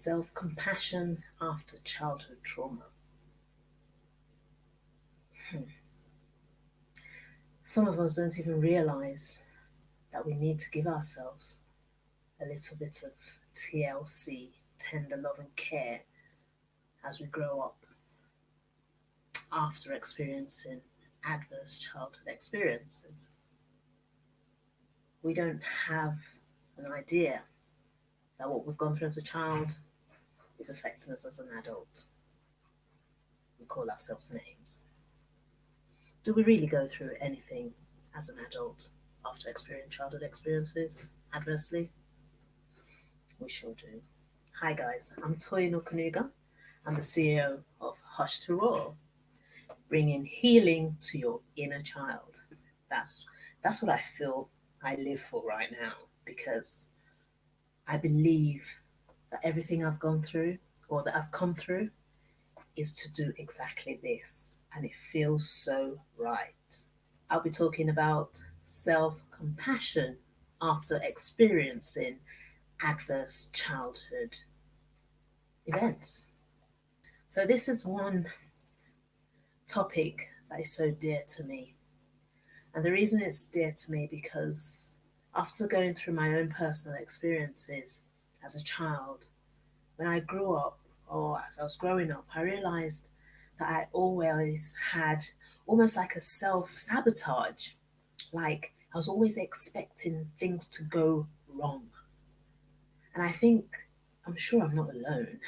Self-compassion after childhood trauma. Some of us don't even realize that we need to give ourselves a little bit of TLC, tender love and care, as we grow up after experiencing adverse childhood experiences. We don't have an idea that what we've gone through as a child is affecting us as an adult. We call ourselves names. Do we really go through anything as an adult after experiencing childhood experiences adversely? We sure do. Hi guys, I'm Toy Nukanuga. I'm the CEO of Hush to Roar, bringing healing to your inner child. That's what I feel I live for right now, because I believe that everything I've gone through or that I've come through is to do exactly this, and it feels so right. I'll be talking about self-compassion after experiencing adverse childhood events. So this is one topic that is so dear to me. And the reason it's dear to me because after going through my own personal experiences as a child, when I grew up, or as I was growing up, I realized that I always had almost like a self-sabotage. Like I was always expecting things to go wrong. And I'm sure I'm not alone.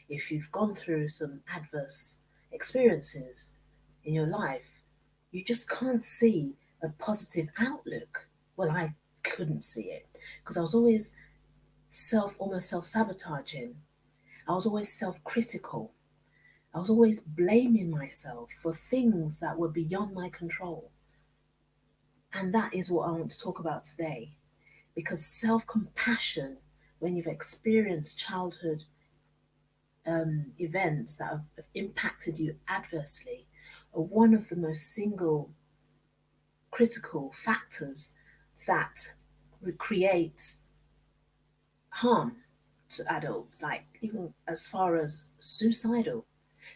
If you've gone through some adverse experiences in your life, you just can't see a positive outlook. Well, I couldn't see it because I was always almost self-sabotaging. I was always self-critical. I was always blaming myself for things that were beyond my control. And that is what I want to talk about today. Because self-compassion, when you've experienced childhood events that have impacted you adversely, are one of the most single critical factors that create harm to adults, like even as far as suicidal,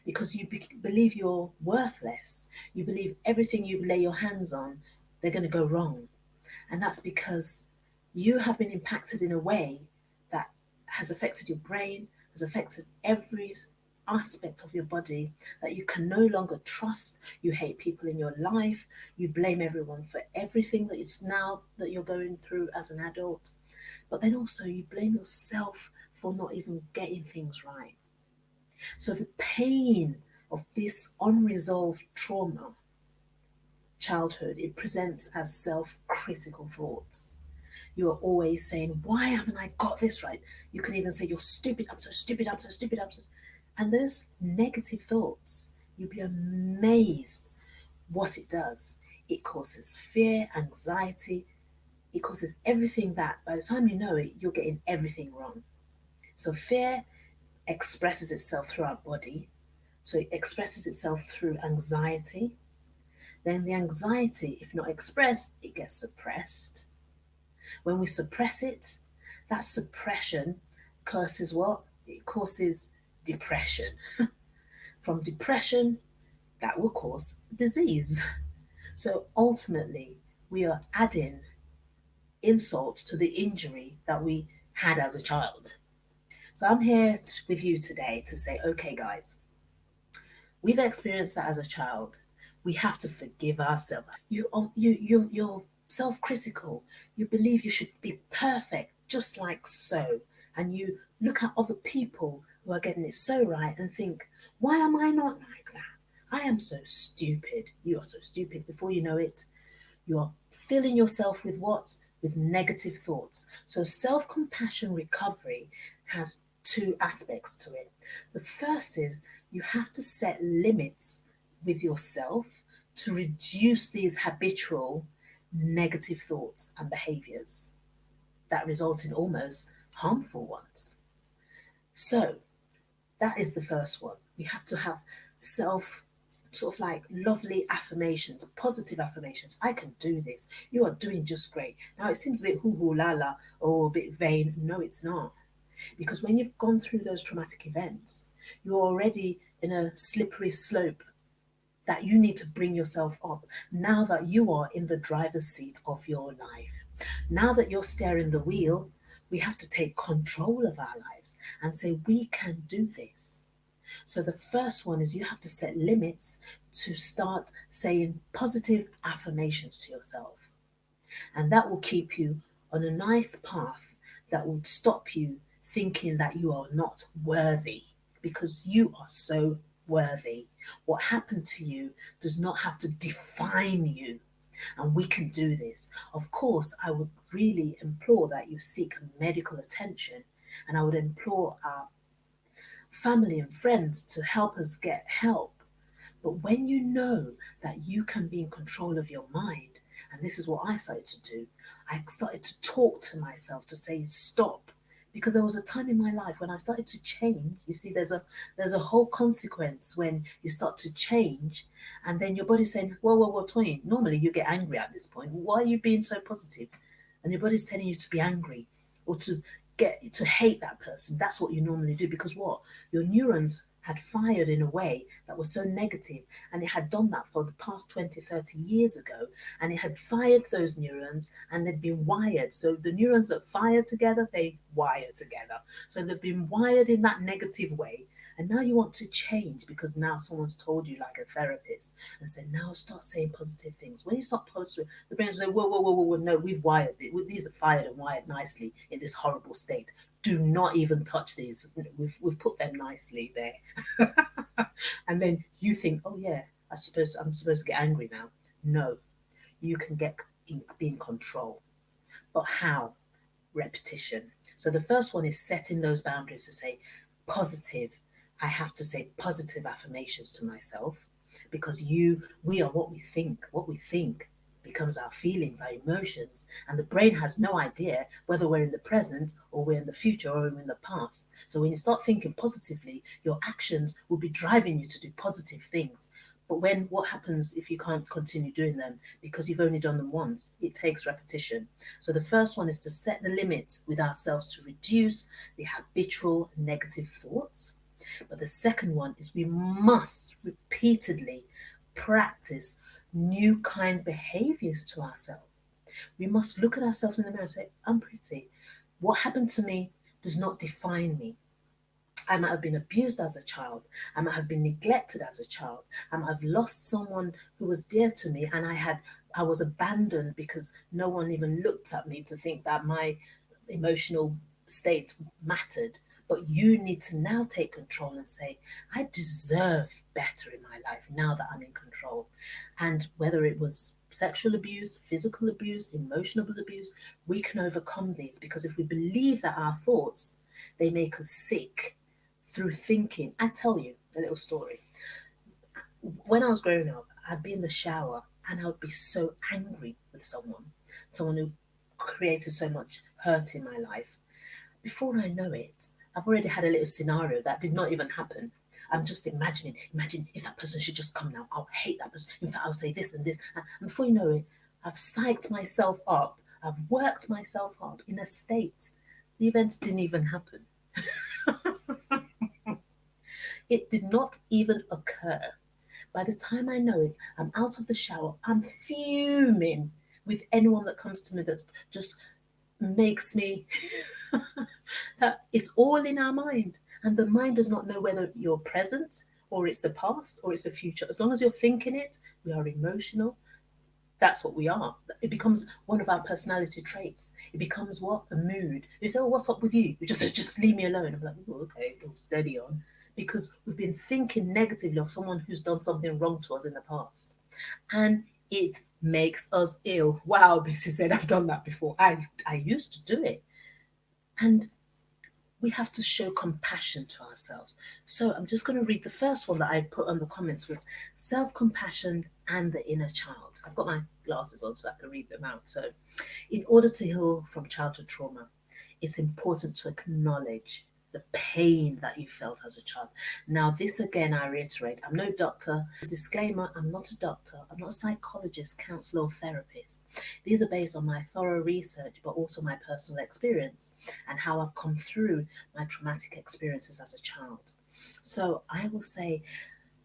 because you believe you're worthless. You believe everything you lay your hands on, they're going to go wrong. And that's because you have been impacted in a way that has affected your brain, has affected every aspect of your body, that you can no longer trust. You hate people in your life. You blame everyone for everything that is now that you're going through as an adult. But then also you blame yourself for not even getting things right. So the pain of this unresolved trauma, childhood, it presents as self-critical thoughts. You are always saying, why haven't I got this right? You can even say, you're stupid, I'm so stupid, I'm so stupid, I'm so... And those negative thoughts, you'll be amazed what it does. It causes fear, anxiety. It causes everything that by the time you know it, you're getting everything wrong. So fear expresses itself through our body. So it expresses itself through anxiety. Then the anxiety, if not expressed, it gets suppressed. When we suppress it, that suppression causes what? It causes depression. From depression, that will cause disease. So ultimately, we are adding insult to the injury that we had as a child. So I'm here with you today to say, okay, guys, we've experienced that as a child. We have to forgive ourselves. You're self-critical. You believe you should be perfect, just like so. And you look at other people who are getting it so right and think, why am I not like that? I am so stupid. You are so stupid. Before you know it, you're filling yourself with what? With negative thoughts. So self-compassion recovery has two aspects to it. The first is you have to set limits with yourself to reduce these habitual negative thoughts and behaviors that result in almost harmful ones. So that is the first one. We have to have self sort of like lovely affirmations, positive affirmations. I can do this. You are doing just great. Now it seems a bit hoo hoo la la or a bit vain. No, it's not. Because when you've gone through those traumatic events, you're already in a slippery slope that you need to bring yourself up now that you are in the driver's seat of your life. Now that you're steering the wheel, we have to take control of our lives and say, we can do this. So the first one is you have to set limits to start saying positive affirmations to yourself. And that will keep you on a nice path that will stop you thinking that you are not worthy, because you are so worthy. What happened to you does not have to define you. And we can do this. Of course, I would really implore that you seek medical attention, and I would implore our family and friends to help us get help. But when you know that you can be in control of your mind, and this is what I started to do, I started to talk to myself to say stop. Because there was a time in my life when I started to change. You see, there's a whole consequence when you start to change, and then your body's saying, whoa, Toyin, normally you get angry at this point. Why are you being so positive? And your body's telling you to be angry or to get to hate that person. That's what you normally do, because what? Your neurons had fired in a way that was so negative, and it had done that for the past 20, 30 years ago, and it had fired those neurons and they'd been wired. So the neurons that fire together, they wire together. So they've been wired in that negative way. And now you want to change because now someone's told you, like a therapist, and said, now start saying positive things. When you start positive, the brain's like, whoa, no, we've wired it. These are fired and wired nicely in this horrible state. Do not even touch these. We've put them nicely there. And then you think, oh yeah, I'm supposed to get angry now. No, you can be in control. But how? Repetition. So the first one is setting those boundaries to say positive. I have to say positive affirmations to myself, because we are what we think. What we think becomes our feelings, our emotions, and the brain has no idea whether we're in the present or we're in the future or we're in the past. So when you start thinking positively, your actions will be driving you to do positive things. But what happens if you can't continue doing them because you've only done them once? It takes repetition. So the first one is to set the limits with ourselves to reduce the habitual negative thoughts. But the second one is we must repeatedly practice new kind behaviors to ourselves. We must look at ourselves in the mirror and say, I'm pretty. What happened to me does not define me. I might have been abused as a child. I might have been neglected as a child. I might have lost someone who was dear to me, and I was abandoned because no one even looked at me to think that my emotional state mattered. But you need to now take control and say, I deserve better in my life now that I'm in control. And whether it was sexual abuse, physical abuse, emotional abuse, we can overcome these, because if we believe that our thoughts, they make us sick through thinking. I tell you a little story. When I was growing up, I'd be in the shower and I would be so angry with someone who created so much hurt in my life. Before I know it, I've already had a little scenario that did not even happen. I'm just imagine if that person should just come now. I'll hate that person. In fact, I'll say this and this. And before you know it, I've psyched myself up. I've worked myself up in a state. The event didn't even happen. It did not even occur. By the time I know it, I'm out of the shower. I'm fuming with anyone that comes to me that just makes me that it's all in our mind. And the mind does not know whether you're present or it's the past or it's the future. As long as you're thinking it, we are emotional. That's what we are. It becomes one of our personality traits. It becomes what? A mood. You say, oh, what's up with you? You just says, just leave me alone. I'm like, oh, okay, well, steady on. Because we've been thinking negatively of someone who's done something wrong to us in the past. And it makes us ill. Wow, Bessie said, I've done that before. I used to do it. And we have to show compassion to ourselves. So I'm just going to read the first one that I put on the comments was self-compassion and the inner child. I've got my glasses on so I can read them out. So in order to heal from childhood trauma, it's important to acknowledge the pain that you felt as a child. Now, this again, I reiterate, I'm no doctor. Disclaimer, I'm not a doctor, I'm not a psychologist, counselor, or therapist. These are based on my thorough research, but also my personal experience and how I've come through my traumatic experiences as a child. So I will say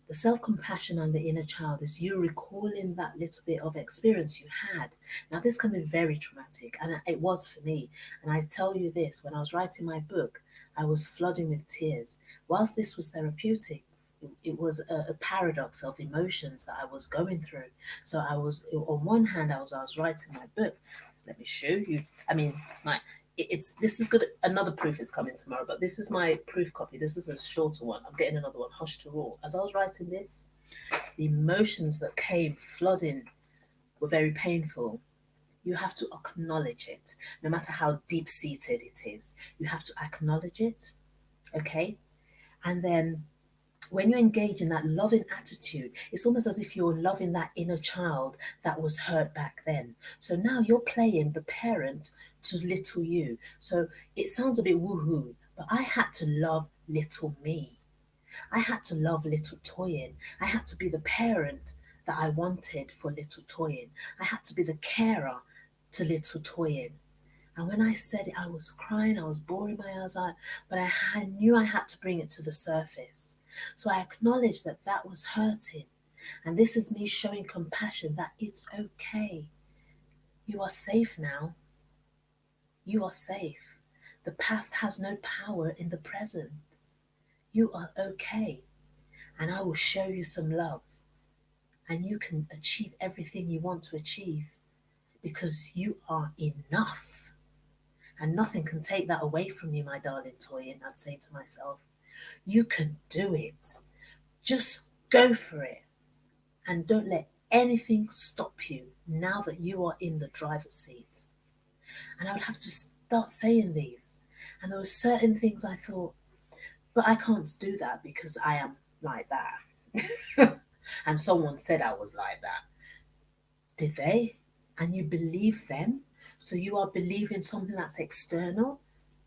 the self compassion and the inner child is you recalling that little bit of experience you had. Now, this can be very traumatic, and it was for me. And I tell you this, when I was writing my book, I was flooding with tears. Whilst this was therapeutic, it was a paradox of emotions that I was going through. So I was, on one hand, I was writing my book. Let me show you. I mean, my it's this is good. Another proof is coming tomorrow, but this is my proof copy. This is a shorter one. I'm getting another one, Hush to Roar. As I was writing this, the emotions that came flooding were very painful. You have to acknowledge it, no matter how deep seated it is. You have to acknowledge it, okay? And then when you engage in that loving attitude, it's almost as if you're loving that inner child that was hurt back then. So now you're playing the parent to little you. So it sounds a bit woohoo, but I had to love little me. I had to love little Toyin. I had to be the parent that I wanted for little Toyin. I had to be the carer to little Toyin. And when I said it, I was crying, I was bawling my eyes out, but I knew I had to bring it to the surface. So I acknowledged that that was hurting. And this is me showing compassion that it's okay. You are safe now. You are safe. The past has no power in the present. You are okay. And I will show you some love. And you can achieve everything you want to achieve because you are enough. And nothing can take that away from you, my darling Toyin, I'd say to myself. You can do it. Just go for it. And don't let anything stop you now that you are in the driver's seat. And I would have to start saying these. And there were certain things I thought, but I can't do that because I am like that. And someone said I was like that. Did they? And you believe them? So you are believing something that's external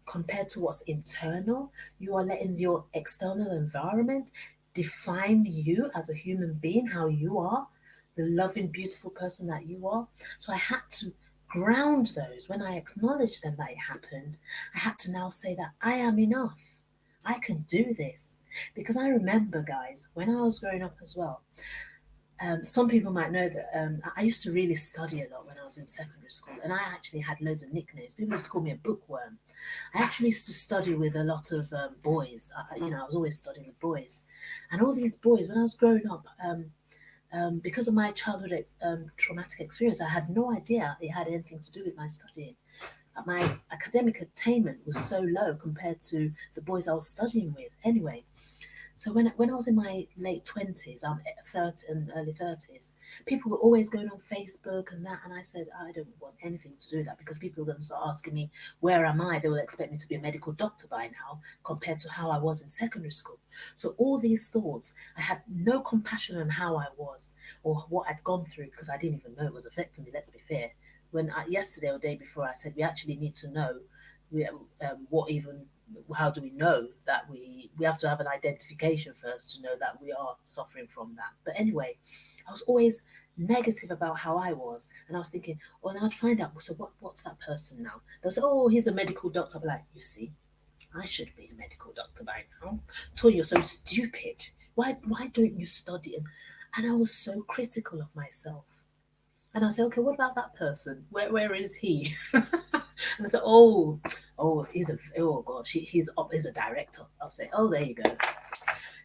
compared to what's internal. You are letting your external environment define you as a human being, how you are, the loving, beautiful person that you are. So I had to ground those. When I acknowledged them that it happened, I had to now say that I am enough. I can do this. Because I remember, guys, when I was growing up as well, some people might know that I used to really study a lot when I was in secondary school, and I actually had loads of nicknames. People used to call me a bookworm. I actually used to study with a lot of boys. I was always studying with boys, and all these boys. When I was growing up, because of my childhood traumatic experience, I had no idea it had anything to do with my studying. My academic attainment was so low compared to the boys I was studying with. Anyway, so when I was in my late 20s, 30 and early 30s, people were always going on Facebook and that, and I said, I don't want anything to do with that because people are going to start asking me, where am I? They will expect me to be a medical doctor by now compared to how I was in secondary school. So all these thoughts, I had no compassion on how I was or what I'd gone through because I didn't even know it was affecting me, let's be fair. Yesterday or day before, I said, we actually need to know how do we know that we have to have an identification first to know that we are suffering from that. But anyway, I was always negative about how I was, and I was thinking, well, then I'd find out, so what's that person now? They'll say, oh, he's a medical doctor. I'll be like, you see, I should be a medical doctor by now. Toy, you're so stupid. Why don't you study? And I was so critical of myself. And I said, okay, what about that person? Where is he? And I said, oh, oh gosh, he's a director. I'll say, oh, there you go.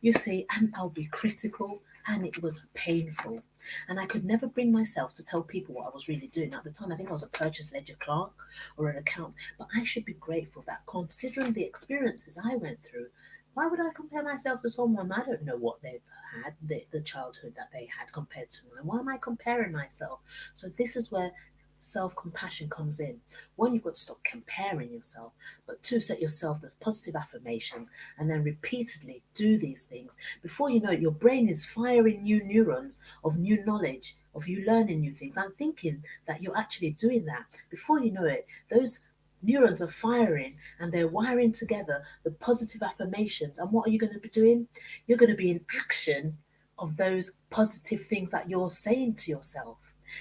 You see, and I'll be critical, and it was painful. And I could never bring myself to tell people what I was really doing. At the time, I think I was a purchase ledger clerk or an account. But I should be grateful that considering the experiences I went through, why would I compare myself to someone I don't know what they've had, the childhood that they had compared to mine? Why am I comparing myself? So this is where self-compassion comes in. One, you've got to stop comparing yourself, but two, set yourself the positive affirmations and then repeatedly do these things. Before you know it, your brain is firing new neurons of new knowledge, of you learning new things. I'm thinking that you're actually doing that. Before you know it, those Neurons are firing and they're wiring together the positive affirmations. And what are you going to be doing? You're going to be in action of those positive things that you're saying to yourself.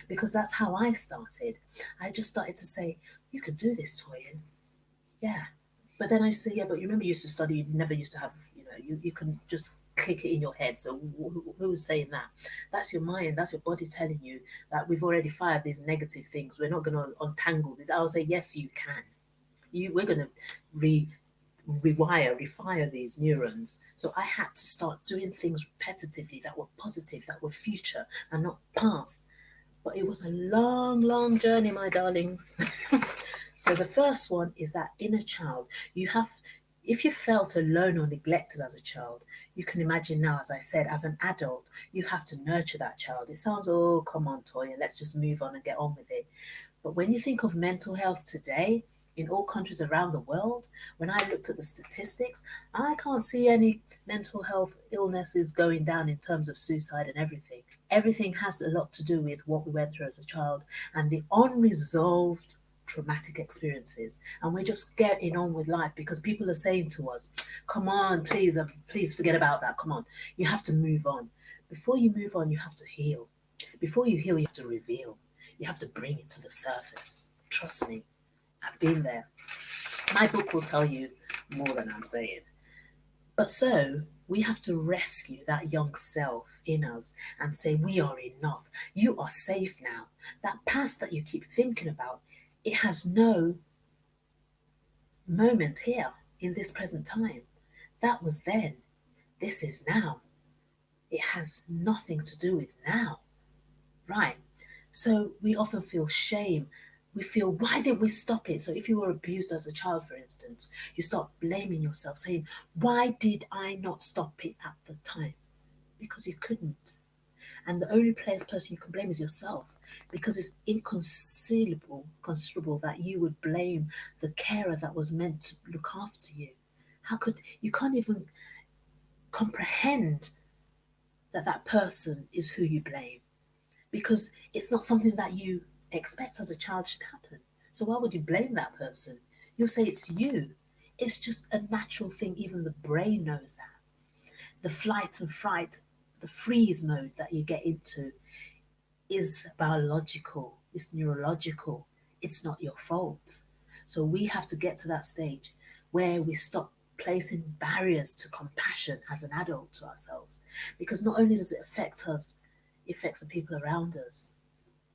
Because that's how I started. I just started to say, you could do this, Toyin. Yeah. But then I used to say, yeah, but you remember you used to study, you never used to have, you can just click it in your head. So who was saying that? That's your mind, that's your body telling you that we've already fired these negative things. We're not going to untangle these. I'll say, yes, you can. We're going to refire these neurons. So I had to start doing things repetitively that were positive, that were future and not past. But it was a long, long journey, my darlings. So the first one is that inner child. If you felt alone or neglected as a child, you can imagine now, as I said, as an adult, you have to nurture that child. It sounds, oh, come on, Toya, let's just move on and get on with it. But when you think of mental health today, in all countries around the world, when I looked at the statistics, I can't see any mental health illnesses going down in terms of suicide and everything. Everything has a lot to do with what we went through as a child and the unresolved traumatic experiences. And we're just getting on with life because people are saying to us, come on, please forget about that. Come on, you have to move on. Before you move on, you have to heal. Before you heal, you have to reveal. You have to bring it to the surface. Trust me, I've been there. My book will tell you more than I'm saying. But so we have to rescue that young self in us and say, we are enough. You are safe now. That past that you keep thinking about, it has no moment here in this present time. That was then. This is now. It has nothing to do with now. Right? So we often feel shame. We feel, why didn't we stop it? So if you were abused as a child, for instance, you start blaming yourself, saying, why did I not stop it at the time? Because you couldn't. And the only person you can blame is yourself, because it's inconceivable that you would blame the carer that was meant to look after you. You can't even comprehend that person is who you blame, because it's not something that you expect as a child should happen. So why would you blame that person? You'll say it's you. It's just a natural thing. Even the brain knows that. The flight and fright, the freeze mode that you get into is biological, it's neurological. It's not your fault. So we have to get to that stage where we stop placing barriers to compassion as an adult to ourselves. Because not only does it affect us, it affects the people around us.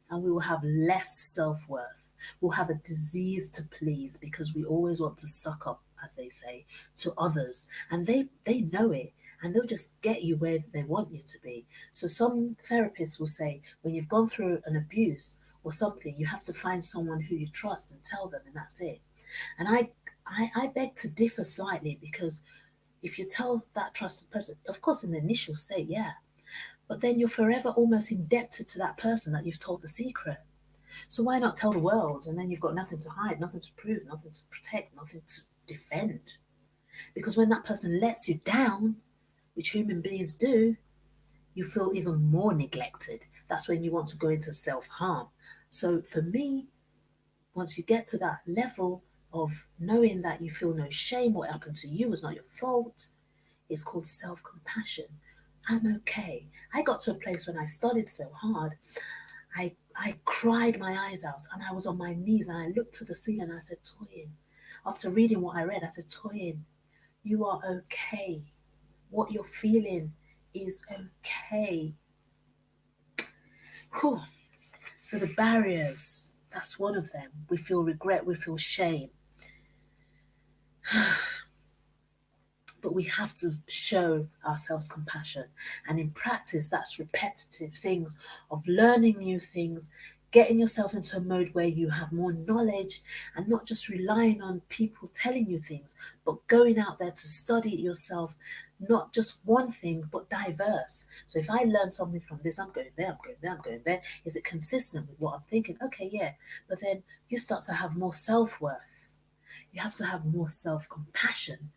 And we will have less self-worth. We'll have a disease to please because we always want to suck up, as they say, to others. And they know it, and they'll just get you where they want you to be. So some therapists will say, when you've gone through an abuse or something, you have to find someone who you trust and tell them, and that's it. And I beg to differ slightly, because if you tell that trusted person, of course, in the initial state, yeah, but then you're forever almost indebted to that person that you've told the secret. So why not tell the world? And then you've got nothing to hide, nothing to prove, nothing to protect, nothing to defend. Because when that person lets you down, which human beings do, you feel even more neglected. That's when you want to go into self-harm. So for me, once you get to that level of knowing that you feel no shame, what happened to you was not your fault, it's called self-compassion. I'm okay. I got to a place when I studied so hard, I cried my eyes out and I was on my knees and I looked to the ceiling and I said, Toyin, after reading what I read, I said, Toyin, you are okay. What you're feeling is okay. Whew. So the barriers, that's one of them. We feel regret, we feel shame. But we have to show ourselves compassion. And in practice, that's repetitive things of learning new things, getting yourself into a mode where you have more knowledge and not just relying on people telling you things, but going out there to study it yourself, not just one thing, but diverse. So if I learn something from this, I'm going there, I'm going there, I'm going there. Is it consistent with what I'm thinking? Okay, yeah. But then you start to have more self-worth. You have to have more self-compassion.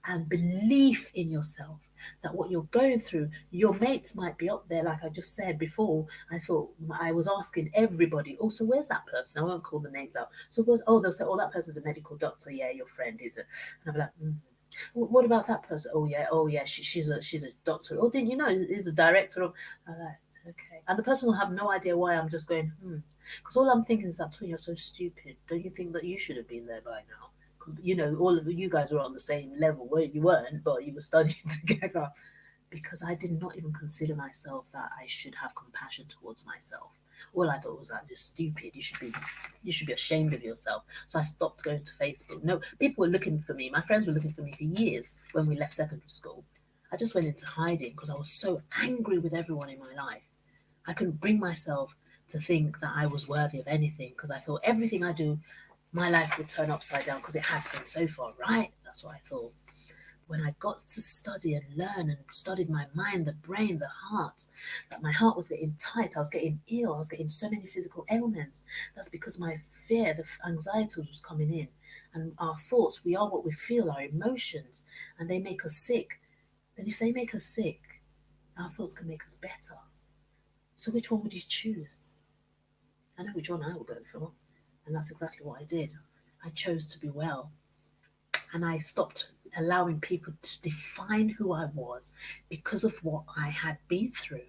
and belief in yourself, that what you're going through, your mates might be up there. Like I just said before, I thought I was asking everybody, oh, so where's that person? I won't call the names out. So they'll say, oh, that person's a medical doctor. Yeah, your friend is a, and I'll be like, what about that person? Oh yeah, she's a doctor. Oh, didn't you know he's the director of? I'm like, okay, and the person will have no idea why I'm just going, because all I'm thinking is that, Tony, you're so stupid. Don't you think that you should have been there by now? You know, all of you guys were on the same level. Well, you weren't, but you were studying together. Because I did not even consider myself that I should have compassion towards myself. All I thought was that you're stupid. You should be ashamed of yourself. So I stopped going to Facebook. No, people were looking for me. My friends were looking for me for years when we left secondary school. I just went into hiding because I was so angry with everyone in my life. I couldn't bring myself to think that I was worthy of anything because I thought everything I do, my life would turn upside down because it has been so far, right? That's what I thought. When I got to study and learn and studied my mind, the brain, the heart, that my heart was getting tight, I was getting ill, I was getting so many physical ailments. That's because my fear, the anxiety was coming in. And our thoughts, we are what we feel, our emotions, and they make us sick. Then if they make us sick, our thoughts can make us better. So which one would you choose? I know which one I would go for. And that's exactly what I did. I chose to be well. And I stopped allowing people to define who I was because of what I had been through.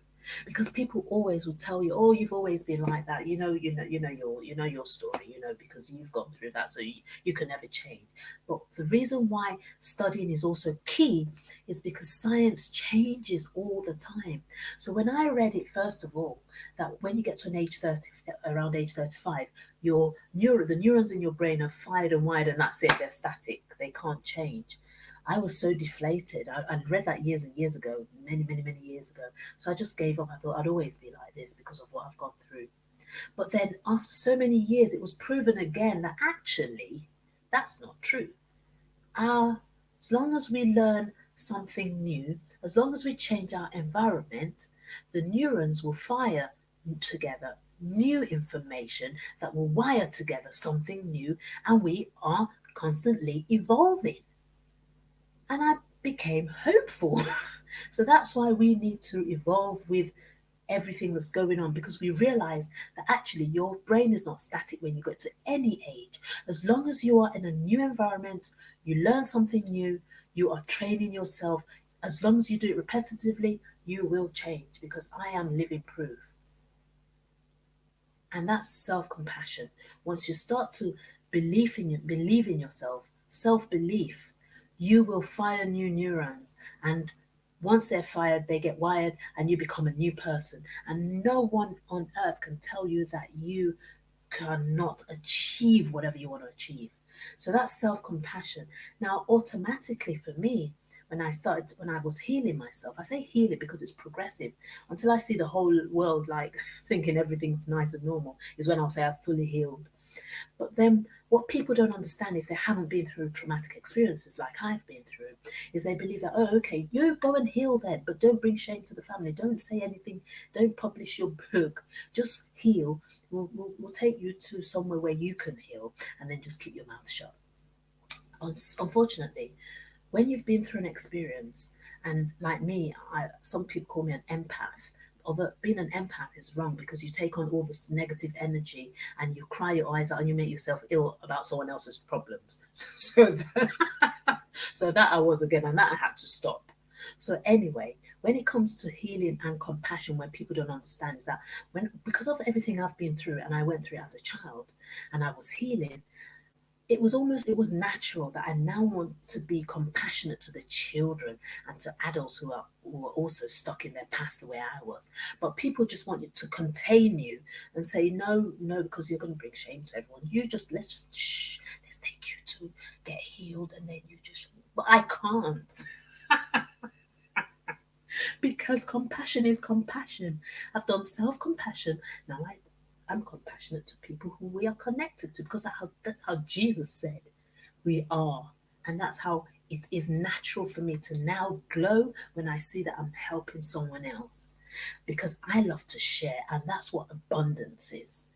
Because people always will tell you, "Oh, you've always been like that. You know your story. You know because you've gone through that, so you can never change." But the reason why studying is also key is because science changes all the time. So when I read it, first of all, that when you get to an age 30, around age 35, the neurons in your brain are fired and wired, and that's it. They're static. They can't change. I was so deflated. I read that years and years ago, many years ago. So I just gave up. I thought I'd always be like this because of what I've gone through. But then after so many years, it was proven again that actually that's not true. As long as we learn something new, as long as we change our environment, the neurons will fire together new information that will wire together something new, and we are constantly evolving. And I became hopeful. So that's why we need to evolve with everything that's going on, because we realize that actually your brain is not static when you get to any age. As long as you are in a new environment, you learn something new, you are training yourself. As long as you do it repetitively, you will change, because I am living proof. And that's self-compassion. Once you start to believe in yourself, self-belief, you will fire new neurons, and once they're fired, they get wired and you become a new person. And no one on earth can tell you that you cannot achieve whatever you want to achieve. So that's self-compassion. Now, automatically for me, when I was healing myself, I say healing because it's progressive. Until I see the whole world like thinking everything's nice and normal, is when I'll say I've fully healed. But then what people don't understand, if they haven't been through traumatic experiences like I've been through, is they believe that, oh, okay, you go and heal then, but don't bring shame to the family. Don't say anything. Don't publish your book. Just heal. We'll take you to somewhere where you can heal, and then just keep your mouth shut. Unfortunately, when you've been through an experience, and like me, some people call me an empath. Although being an empath is wrong, because you take on all this negative energy and you cry your eyes out and you make yourself ill about someone else's problems. So that I was again, and that I had to stop. So anyway, when it comes to healing and compassion, when people don't understand, is that because of everything I've been through, and I went through it as a child, and I was healing, it was natural that I now want to be compassionate to the children and to adults who are also stuck in their past the way I was. But people just want you to contain you and say no, because you're going to bring shame to everyone. Let's just shh, let's take you to get healed, and then you just. But I can't. Because compassion is compassion. I've done self-compassion. Now I'm compassionate to people who we are connected to, because that's how Jesus said we are. And that's how it is natural for me to now glow when I see that I'm helping someone else, because I love to share, and that's what abundance is.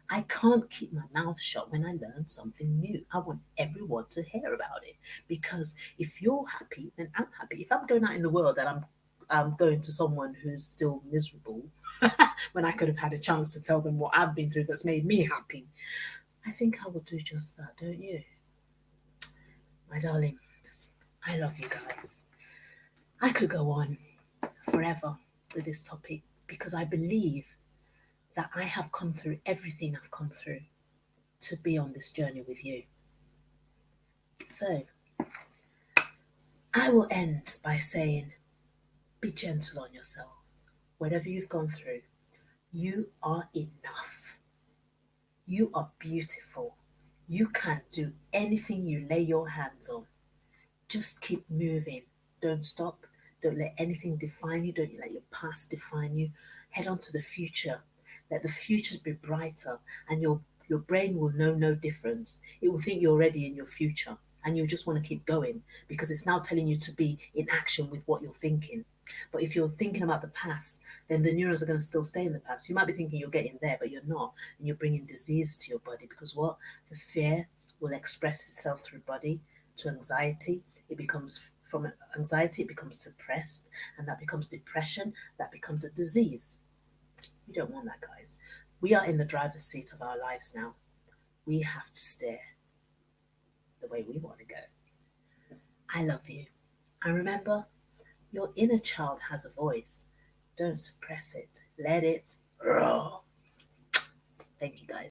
I can't keep my mouth shut when I learn something new. I want everyone to hear about it, because if you're happy, then I'm happy. If I'm going out in the world and I'm going to someone who's still miserable, when I could have had a chance to tell them what I've been through that's made me happy, I think I will do just that, don't you? My darlings, I love you guys. I could go on forever with this topic because I believe that I have come through everything I've come through to be on this journey with you. So I will end by saying, be gentle on yourself. Whatever you've gone through, you are enough. You are beautiful. You can do anything you lay your hands on. Just keep moving. Don't stop. Don't let anything define you. Don't let your past define you. Head on to the future. Let the future be brighter, and your brain will know no difference. It will think you're already in your future, and you'll just want to keep going because it's now telling you to be in action with what you're thinking. But if you're thinking about the past, then the neurons are going to still stay in the past. You might be thinking you're getting there, but you're not. And you're bringing disease to your body because what? The fear will express itself through body to anxiety. It becomes from anxiety, it becomes suppressed, and that becomes depression. That becomes a disease. You don't want that, guys. We are in the driver's seat of our lives now. We have to steer the way we want to go. I love you. And remember, your inner child has a voice. Don't suppress it. Let it roar. Thank you, guys.